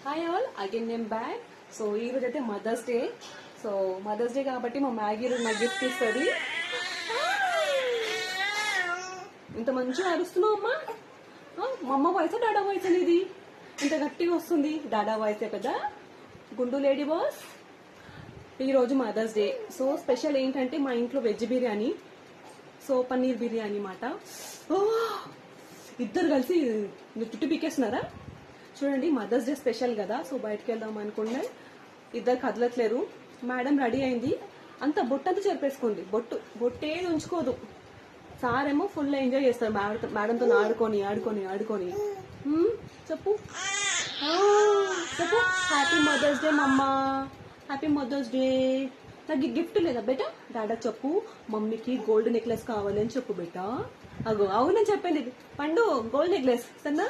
Hi all, again నేను back. So ఈ రోజు అయితే mother's day. So mother's day కాబట్టి మా మ్యాగీ నాకు గిఫ్ట్ ఇస్తుంది. ఇంత మంచిగా అరుస్తున్నావు అమ్మా. మా అమ్మ వాయిస్ డాడా వాయిస్ అనేది ఇంత గట్టిగా వస్తుంది. డాడా వాయిస్ పెద్ద గుండు లేడీ బాస్. ఈరోజు మదర్స్ డే. సో స్పెషల్ ఏంటంటే మా ఇంట్లో వెజ్ బిర్యానీ, సో పన్నీర్ బిర్యానీ మాట. ఇద్దరు కలిసి చుట్టు పీకేస్తున్నారా చూడండి. మదర్స్ డే స్పెషల్ కదా, సో బయటకు వెళ్దాం అనుకుంటే ఇద్దరు కదలట్లేరు. మేడం రెడీ అయింది, అంత బొట్టంతా చెరిపేసుకోండి. బొట్టేది ఉంచుకోదు. సారేమో ఫుల్ ఎంజాయ్ చేస్తారు మేడంతో ఆడుకొని ఆడుకొని ఆడుకొని. చెప్పు చెప్పు హ్యాపీ మదర్స్ డే మమ్మా, హ్యాపీ మదర్స్ డే. నాకు గిఫ్ట్ లేదా బేటా? డాడా చెప్పు, మమ్మీకి గోల్డ్ నెక్లెస్ కావాలి అని చెప్పు బేటా. అగో అవునని చెప్పండి. పండు గోల్డ్ నెక్లెస్ సన్నా.